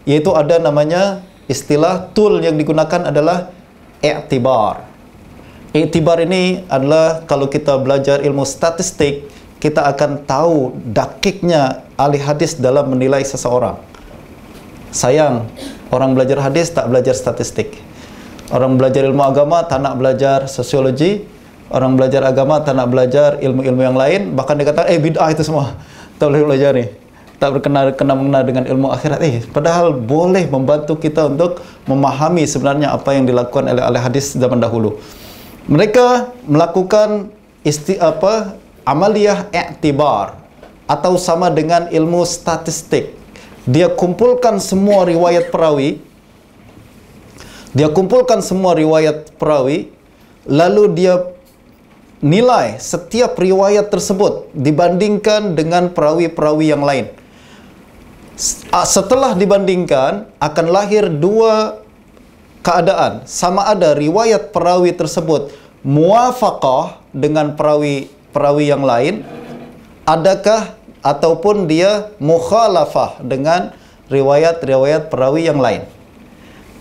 Yaitu ada namanya istilah tool yang digunakan adalah i'tibar. I'tibar ini adalah kalau kita belajar ilmu statistik, kita akan tahu dakiknya ahli hadis dalam menilai seseorang. Sayang, orang belajar hadis tak belajar statistik. Orang belajar ilmu agama tak nak belajar sosiologi. Orang belajar agama tak nak belajar ilmu-ilmu yang lain. Bahkan dia kata, bid'ah itu semua tak boleh belajar ni. Tak berkenaan dengan ilmu akhirat. Padahal boleh membantu kita untuk memahami sebenarnya apa yang dilakukan oleh ahli hadis zaman dahulu. Mereka melakukan amaliyah i'tibar atau sama dengan ilmu statistik. Dia kumpulkan semua riwayat perawi. Lalu dia nilai setiap riwayat tersebut dibandingkan dengan perawi-perawi yang lain. Setelah dibandingkan, akan lahir dua keadaan. Sama ada riwayat perawi tersebut muwafaqah dengan perawi yang lain, adakah ataupun dia mukhalafah dengan riwayat-riwayat perawi yang lain.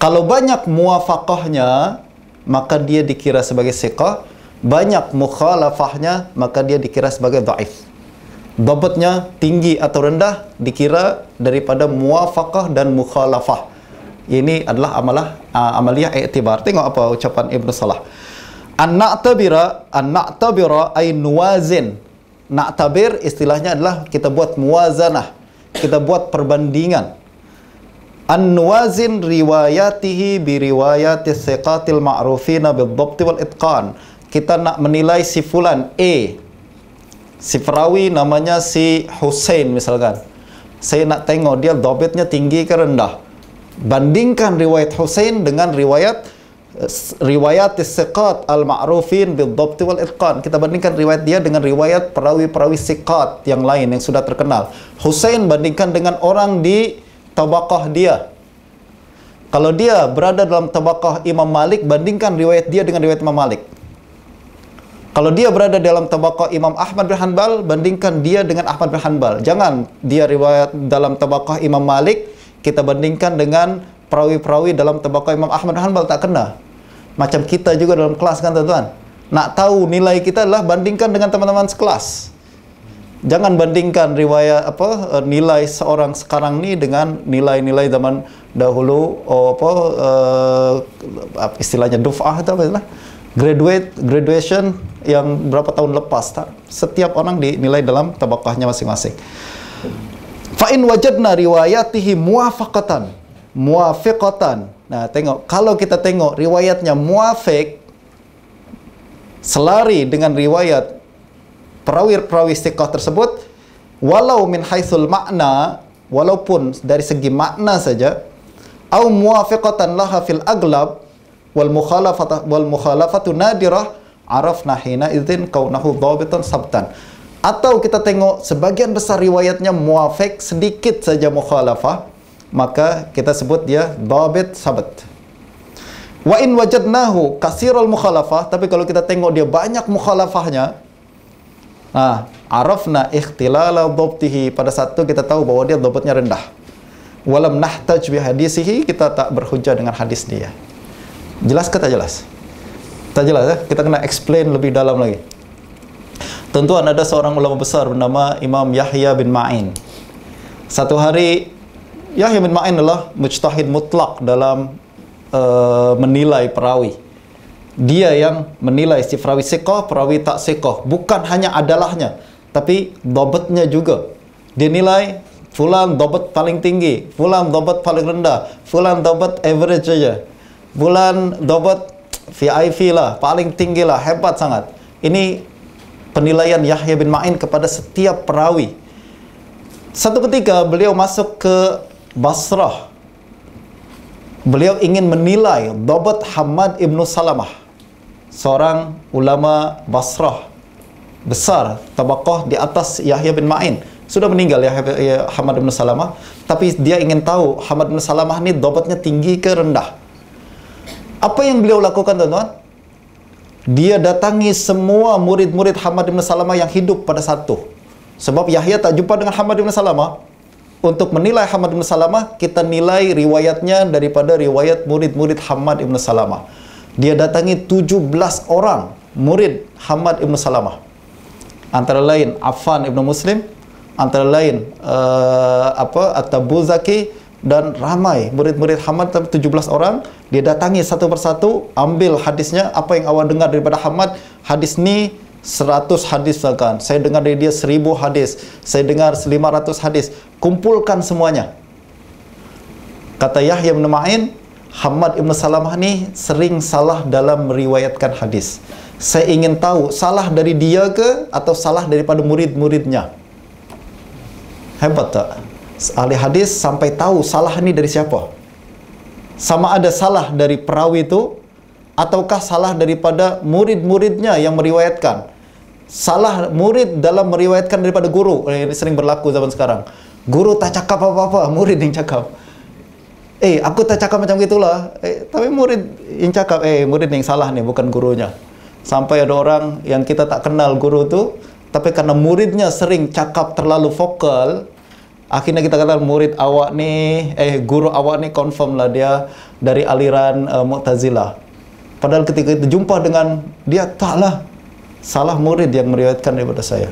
Kalau banyak muwafaqahnya, maka dia dikira sebagai thiqah. Banyak mukhalafahnya, maka dia dikira sebagai dhaif. Dhabatnya tinggi atau rendah dikira daripada muwafaqah dan mukhalafah. Ini adalah amaliyah i'tibar. Tengok apa ucapan Ibn Salah. An-na'tabira ay nuwazin. Na'tabir istilahnya adalah kita buat muwazanah, kita buat perbandingan. An-nuwazin riwayatihi bi riwayati thiqatil ma'rufina bil-dhabt wal-itqan. Kita nak menilai si fulan A, si perawi namanya si Hussein misalkan. Saya nak tengok dia dhabitnya tinggi ke rendah. Bandingkan riwayat Hussein dengan riwayat thiqat al-ma'rufin bil-dhabt wal-itqan. Kita bandingkan riwayat dia dengan riwayat perawi-perawi thiqat yang lain yang sudah terkenal. Hussein bandingkan dengan orang di tabaqah dia. Kalau dia berada dalam tabaqah Imam Malik, bandingkan riwayat dia dengan riwayat Imam Malik. Kalau dia berada dalam tabaqah Imam Ahmad bin Hanbal, bandingkan dia dengan Ahmad bin Hanbal. Jangan dia riwayat dalam tabaqah Imam Malik, kita bandingkan dengan perawi-perawi dalam tabaqah Imam Ahmad bin Hanbal, tak kena. Macam kita juga dalam kelas kan tuan-tuan. Nak tahu nilai kita adalah bandingkan dengan teman-teman sekelas. Jangan bandingkan riwayat nilai seorang sekarang ni dengan nilai-nilai zaman dahulu, istilahnya duf'ah atau apa istilah? Graduation yang berapa tahun lepas. Tak? Setiap orang dinilai dalam tabaqahnya masing-masing. Fa in wajadna riwayatihi muwafiqatan. Nah, tengok, kalau kita tengok riwayatnya muwafiq, selari dengan riwayat perawi-perawi thiqah tersebut, walau min haitsul makna, walaupun dari segi makna saja, au muwafiqatan laha fil aglab wal mukhalafatu nadirah, arafna hina idzin kaunahu dhabitan sabtan. Atau kita tengok sebagian besar riwayatnya muwafiq, sedikit saja mukhalafah, maka kita sebut dia dhabit sabat. Wa in wajadnahu katsirul mukhalafah, tapi kalau kita tengok dia banyak mukhalafahnya, arafna ikhtilala dhabtihi, pada saat itu kita tahu bahwa dia dhabatnya rendah. Walam nahtaj bi hadisihi, kita tak berhujjah dengan hadis dia. Jelas ke tak jelas? Tak jelas ya? Kita kena explain lebih dalam lagi. Tuan-tuan, ada seorang ulama besar bernama Imam Yahya bin Ma'in. Satu hari, Yahya bin Ma'in adalah mujtahid mutlak dalam menilai perawi. Dia yang menilai si perawi thiqah, perawi tak thiqah. Bukan hanya adalahnya, tapi dhabatnya juga. Dia nilai fulan dhabat paling tinggi, fulan dhabat paling rendah, fulan dhabat average saja, fulan dhabat VIP lah, paling tinggi lah, hebat sangat. Ini penilaian Yahya bin Ma'in kepada setiap perawi. Satu ketika beliau masuk ke Basrah. Beliau ingin menilai dhabat Hammad ibn Salamah, seorang ulama Basrah besar, tabaqah di atas Yahya bin Ma'in. Sudah meninggal Hammad ibn Salamah, tapi dia ingin tahu Hammad ibn Salamah ni dhabatnya tinggi ke rendah. Apa yang beliau lakukan, tuan-tuan? Dia datangi semua murid-murid Hammad ibn Salamah yang hidup pada saat itu. Sebab Yahya tak jumpa dengan Hammad ibn Salamah. untuk menilai Hammad ibn Salamah, kita nilai riwayatnya daripada riwayat murid-murid Hammad ibn Salamah. Dia datangi 17 orang murid Hammad ibn Salamah. Antara lain Affan ibn Muslim, antara lain At-Tabuzaki, dan ramai murid-murid Hammad, 17 orang. Dia datangi satu persatu, ambil hadisnya, apa yang awak dengar daripada Hammad, hadis ni 100 hadis misalkan, saya dengar dari dia 1000 hadis, saya dengar 500 hadis, kumpulkan semuanya. Kata Yahya bin Ma'in, Hammad ibn Salamah ni sering salah dalam meriwayatkan hadis. Saya ingin tahu, salah dari dia ke atau salah daripada murid-muridnya? Hebat tak? Ahli hadis sampai tahu salah ni dari siapa. Sama ada salah dari perawi itu, ataukah salah daripada murid-muridnya yang meriwayatkan. Salah murid dalam meriwayatkan daripada guru. Ini sering berlaku zaman sekarang. Guru tak cakap apa-apa, murid yang cakap. Aku tak cakap macam gitulah. Tapi murid yang cakap, murid yang salah nih, bukan gurunya. Sampai ada orang yang kita tak kenal guru tu, tapi karena muridnya sering cakap terlalu vokal, akhirnya kita kata murid awak ni, guru awak ni confirm lah dia dari aliran Mu'tazilah. Padahal ketika itu jumpa dengan dia, taklah, salah murid yang meriwayatkan daripada saya.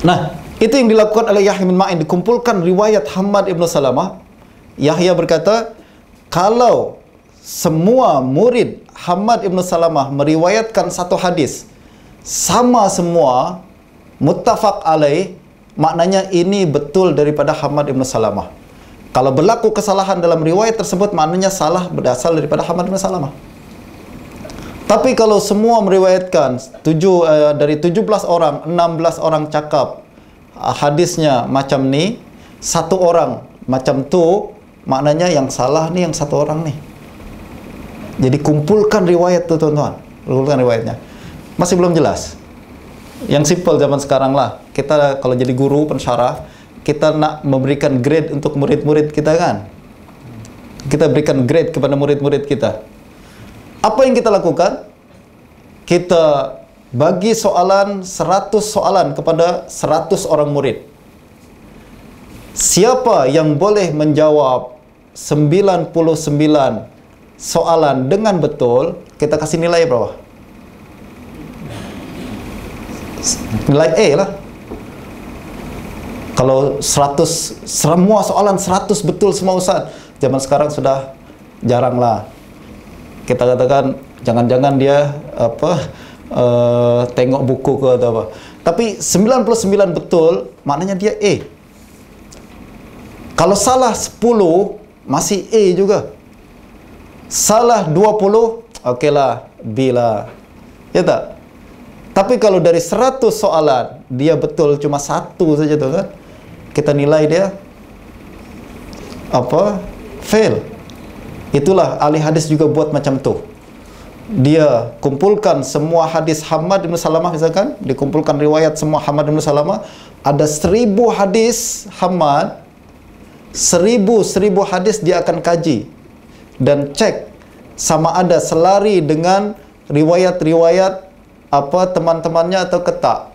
Nah, itu yang dilakukan oleh Yahya bin Ma'in, dikumpulkan riwayat Hammad ibn Salamah. Yahya berkata, kalau semua murid Hammad ibn Salamah meriwayatkan satu hadis sama semua, muttafaq alaih, maknanya ini betul daripada Hammad ibn Salamah. Kalau berlaku kesalahan dalam riwayat tersebut, maknanya salah berasal daripada Hammad ibn Salamah. Tapi kalau semua meriwayatkan dari 17 orang, 16 orang cakap hadisnya macam ni, satu orang macam tu, maknanya yang salah ni yang satu orang ni. Jadi kumpulkan riwayat tu tuan-tuan, kumpulkan riwayatnya. Masih belum jelas. Yang simple zaman sekarang lah, kita kalau jadi guru pensyarah, kita nak memberikan grade untuk murid-murid kita kan. Kita berikan grade kepada murid-murid kita. Apa yang kita lakukan? Kita bagi soalan 100 soalan kepada 100 orang murid. Siapa yang boleh menjawab 99 soalan dengan betul, kita kasih nilai berapa? Nilai A lah. Kalau 100, semua soalan 100 betul semua ustaz, zaman sekarang sudah jarang lah. Kita katakan jangan-jangan dia tengok buku ke atau apa. Tapi 99 betul, maknanya dia A. Kalau salah 10, masih A juga. Salah 20, okeylah, B lah. Ya tak? Tapi kalau dari 100 soalan, dia betul cuma satu saja tu kan, kita nilai dia fail. Itulah ahli hadis juga buat macam tu. Dia kumpulkan semua hadis Hammad bin Salamah misalkan, dikumpulkan riwayat semua Hammad bin Salamah, ada 1000 hadis Hammad, 1000 hadis dia akan kaji dan cek sama ada selari dengan riwayat-riwayat teman-temannya atau ketak.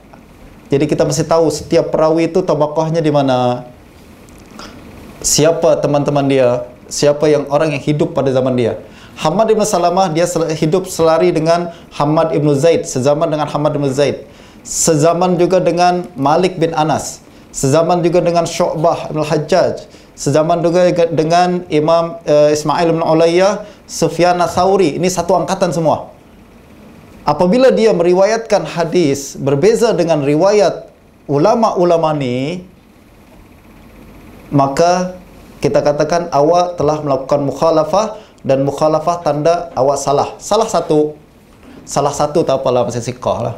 Jadi kita mesti tahu setiap perawi itu tabaqahnya di mana, siapa teman-teman dia, siapa yang orang yang hidup pada zaman dia. Hammad ibn Salamah dia hidup selari dengan Hammad ibn Zaid, sezaman dengan Hammad ibn Zaid, sezaman juga dengan Malik bin Anas, sezaman juga dengan Syu'bah ibn Hajjaj, sezaman juga dengan Imam Ismail bin Ulayyah, Sufyan Ats-Tsauri. Ini satu angkatan semua. Apabila dia meriwayatkan hadis berbeza dengan riwayat ulama-ulama ni, maka kita katakan awak telah melakukan mukhalafah, dan mukhalafah tanda awak salah. Salah satu tak apalah, masih siqah lah.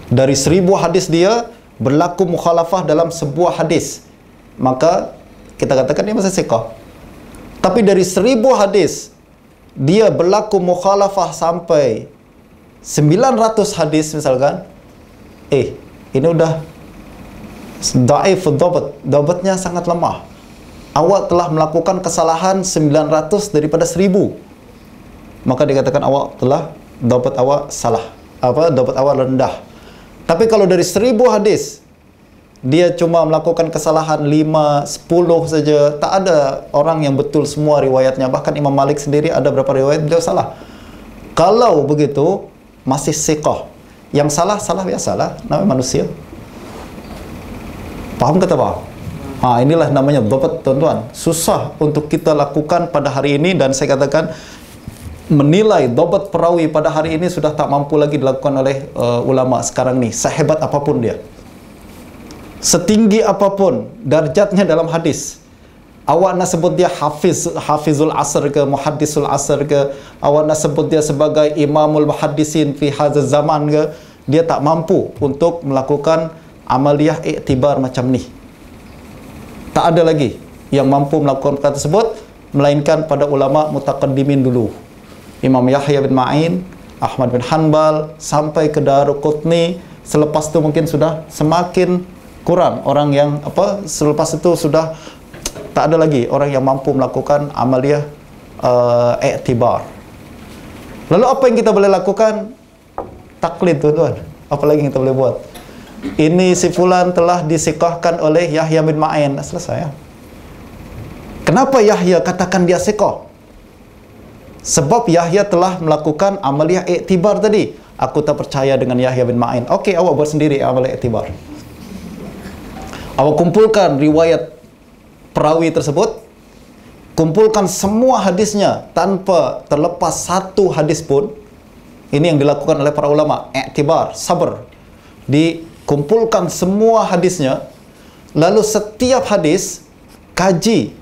Dari 1000 hadis dia berlaku mukhalafah dalam sebuah hadis, maka kita katakan dia masih siqah. Tapi dari 1000 hadis dia berlaku mukhalafah sampai 900 hadis misalkan, ini udah dhaif dhabatnya sangat lemah. Awak telah melakukan kesalahan 900 daripada 1000, maka dikatakan awak telah dhabat awak salah, dhabat awak rendah. Tapi kalau dari 1000 hadis dia cuma melakukan kesalahan 5, 10 saja. Tak ada orang yang betul semua riwayatnya. Bahkan Imam Malik sendiri ada berapa riwayat beliau salah. Kalau begitu, masih siqah. Yang salah biasalah, namanya manusia. Paham kata Pak? Inilah namanya dhabt, tuan-tuan. Susah untuk kita lakukan pada hari ini, dan saya katakan menilai dhabt perawi pada hari ini sudah tak mampu lagi dilakukan oleh ulama sekarang ni, sehebat apapun dia, setinggi apapun darjatnya dalam hadis. Awak nak sebut dia hafizul asr ke, muhaddisul asr ke, awak nak sebut dia sebagai imamul muhaddisin fi hadzal zaman ke, dia tak mampu untuk melakukan amaliyah iktibar macam ni. Tak ada lagi yang mampu melakukan perkara tersebut melainkan pada ulama mutaqaddimin dulu. Imam Yahya bin Ma'in, Ahmad bin Hanbal, sampai ke Daruqutni. Selepas itu mungkin sudah semakin kurang orang yang selepas itu sudah tak ada lagi orang yang mampu melakukan amaliyah iktibar. Lalu apa yang kita boleh lakukan? Taklid, tuan-tuan. Apa lagi yang kita boleh buat? Ini si fulan telah disiqahkan oleh Yahya bin Ma'in. Selesai ya. Kenapa Yahya katakan dia siqah? Sebab Yahya telah melakukan amaliyah iktibar tadi. Aku tak percaya dengan Yahya bin Ma'in. Okey, awak buat sendiri amaliyah iktibar. Awak kumpulkan riwayat perawi tersebut, kumpulkan semua hadisnya tanpa terlepas satu hadis pun. Ini yang dilakukan oleh para ulama, iktibar, sabar. Dikumpulkan semua hadisnya, lalu setiap hadis kaji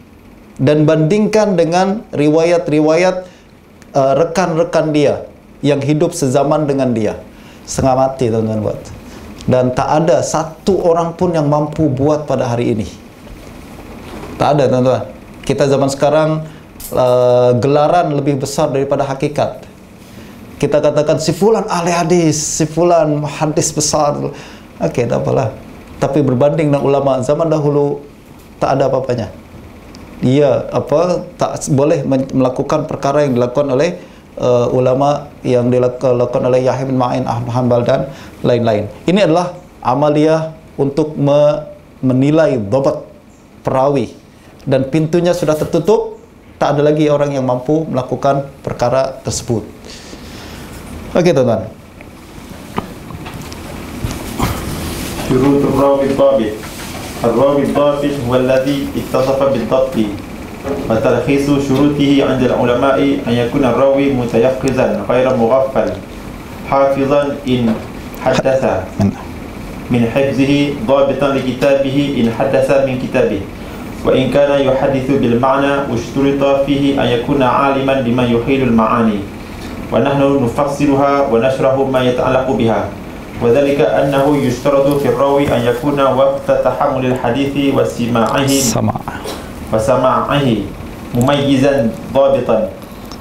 dan bandingkan dengan riwayat-riwayat rekan-rekan dia yang hidup sezaman dengan dia. Setengah mati, tuan-tuan, buat. Dan tak ada satu orang pun yang mampu buat pada hari ini. Tak ada, tuan-tuan. Kita zaman sekarang gelaran lebih besar daripada hakikat. Kita katakan si fulan ahli hadis, si fulan hadis besar. Okey, tak apalah. Tapi berbanding dengan ulama zaman dahulu, tak ada apa-apanya. Dia tak boleh melakukan perkara yang dilakukan oleh ulama, yang dilakukan oleh Yahya bin Ma'in, Ahmad Hanbal dan lain-lain. Ini adalah amaliyah untuk menilai dhabt perawi, dan pintunya sudah tertutup. Tak ada lagi orang yang mampu melakukan perkara tersebut. Okey, tuan-tuan. شروط الراوي الضابط. الراوي الضابط هو الذي اتصف بالضبط، وتلخيص شروطه عند العلماء أن يكون الراوي متيقظا غير مغفل، حافظا إن حدث من حفظه، ضابطا لكتابه إن حدث من كتابه، وإن كان يحدث بالمعنى واشترط فيه أن يكون عالما بما يحيل المعاني، ونحن نفصلها ونشرح ما يتعلق بها. وذلك أنه يشترط في الراوي أن يكون وقت تحمل الحديث وسماعه مميزا ضابطا،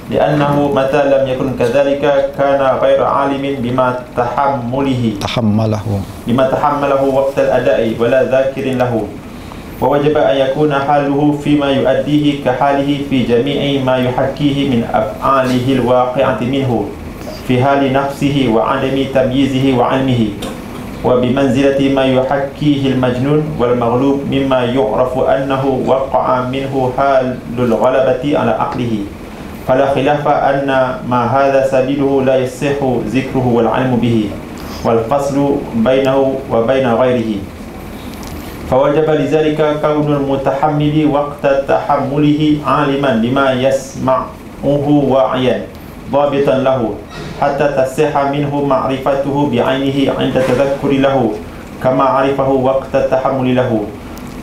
لأنه متى لم يكن كذلك كان غير عالم بما تحمله وقت الأداء ولا ذاكر له. ووجب أن يكون حاله فيما يؤديه كحاله في جميع ما يحكيه من أفعاله الواقعة منه في حال نفسه وعدم تمييزه وعلمه، وبمنزلة ما يحكيه المجنون والمغلوب مما يعرف أنه وقع منه حال الغلبة على عقله. فلا خلاف أن ما هذا سبيله لا يصح ذكره والعلم به والفصل بينه وبين غيره. فوجب لذلك كون المتحمل وقت تحمله عالما بما يسمعه واعيا ضابطا له، حتى تصح منه معرفته بعينه عند تذكر له كما عرفه وقت التحمل له،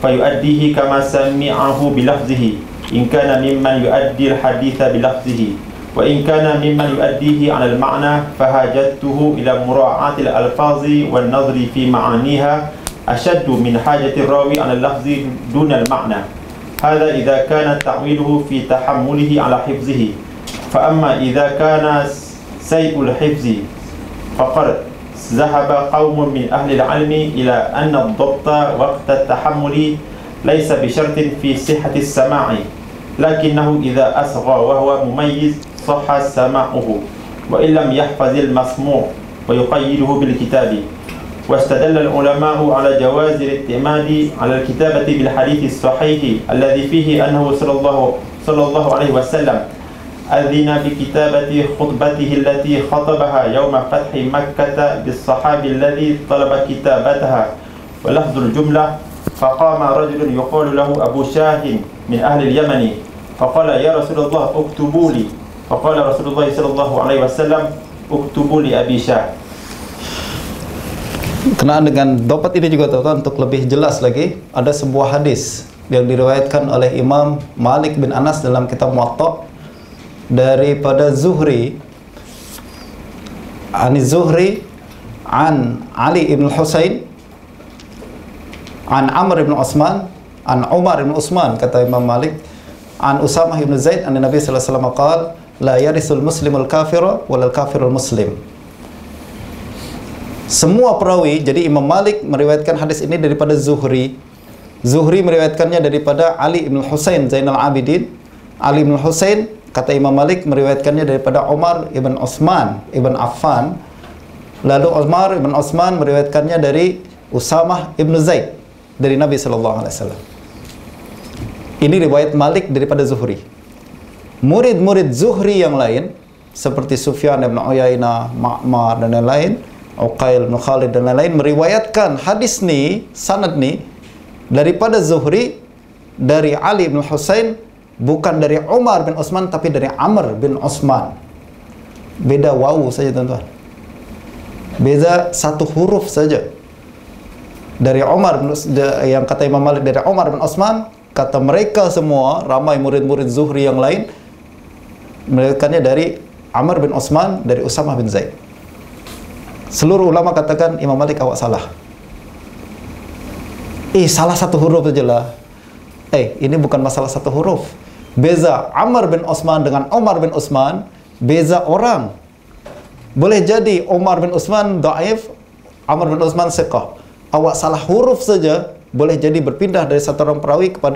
فيؤديه كما سمعه بلفظه إن كان ممن يؤدي الحديث بلفظه، وإن كان ممن يؤديه على المعنى فحاجته إلى مراعاة الألفاظ والنظر في معانيها أشد من حاجة الراوي على اللفظ دون المعنى. هذا إذا كان تعويله في تحمله على حفظه. فأما إذا كان سيء الحفظ فقد ذهب قوم من أهل العلم إلى أن الضبط وقت التحمل ليس بشرط في صحة السماع، لكنه إذا أصغى وهو مميز صح سماعه وإن لم يحفظ المسموع ويقيده بالكتاب. واستدل العلماء على جواز الاعتماد على الكتابة بالحديث الصحيح الذي فيه أنه صلى الله عليه وسلم أذن بكتابة خطبته التي خطبها يوم فتح مكة بالصحابي الذي طلب كتابتها. ولفظ الجملة: فقام رجل يقال له أبو شاه من أهل اليمن فقال: يا رسول الله اكتبوا لي. فقال رسول الله صلى الله عليه وسلم: اكتبوا لي أبي شاه. Kenaan dengan dopat ini juga teman-teman, untuk lebih jelas lagi, ada sebuah hadis yang diriwayatkan oleh Imam Malik bin Anas dalam kitab Muwatta daripada Zuhri, Zuhri an Ali ibn Husain an Amr ibn Utsman an Umar ibn Utsman, kata Imam Malik, an Usamah ibn Zaid an Nabi sallallahu alaihi wasallam qala: la yarisul muslimul kafira walal kafirul muslim. Semua perawi, jadi Imam Malik meriwayatkan hadis ini daripada Zuhri. Zuhri meriwayatkannya daripada Ali ibn Husain Zainal Abidin. Ali ibn Husain, kata Imam Malik, meriwayatkannya daripada Umar ibn Utsman ibn Affan. Lalu Umar ibn Utsman meriwayatkannya dari Usamah ibn Zaid dari Nabi sallallahu alaihi wasallam. Ini riwayat Malik daripada Zuhri. Murid-murid Zuhri yang lain seperti Sufyan ibn Uyainah, Ma'mar dan lain-lain, Uqail bin Khalid dan lain-lain meriwayatkan hadis ni, sanad ni daripada Zuhri dari Ali bin Husain, bukan dari Umar bin Utsman tapi dari Amr bin Utsman. Beda wawu saja tuan-tuan. Beza satu huruf saja. Dari Umar yang kata Imam Malik dari Umar bin Utsman, kata mereka semua ramai murid-murid Zuhri yang lain meriwayatkannya dari Amr bin Utsman dari Usamah bin Zaid. Seluruh ulama katakan Imam Malik awak salah. Salah satu huruf sajalah. Ini bukan masalah satu huruf. Beza Amr bin Utsman dengan Umar bin Utsman, beza orang. Boleh jadi Umar bin Utsman dhaif, Amr bin Utsman thiqah. Awak salah huruf saja boleh jadi berpindah dari satu orang perawi kepada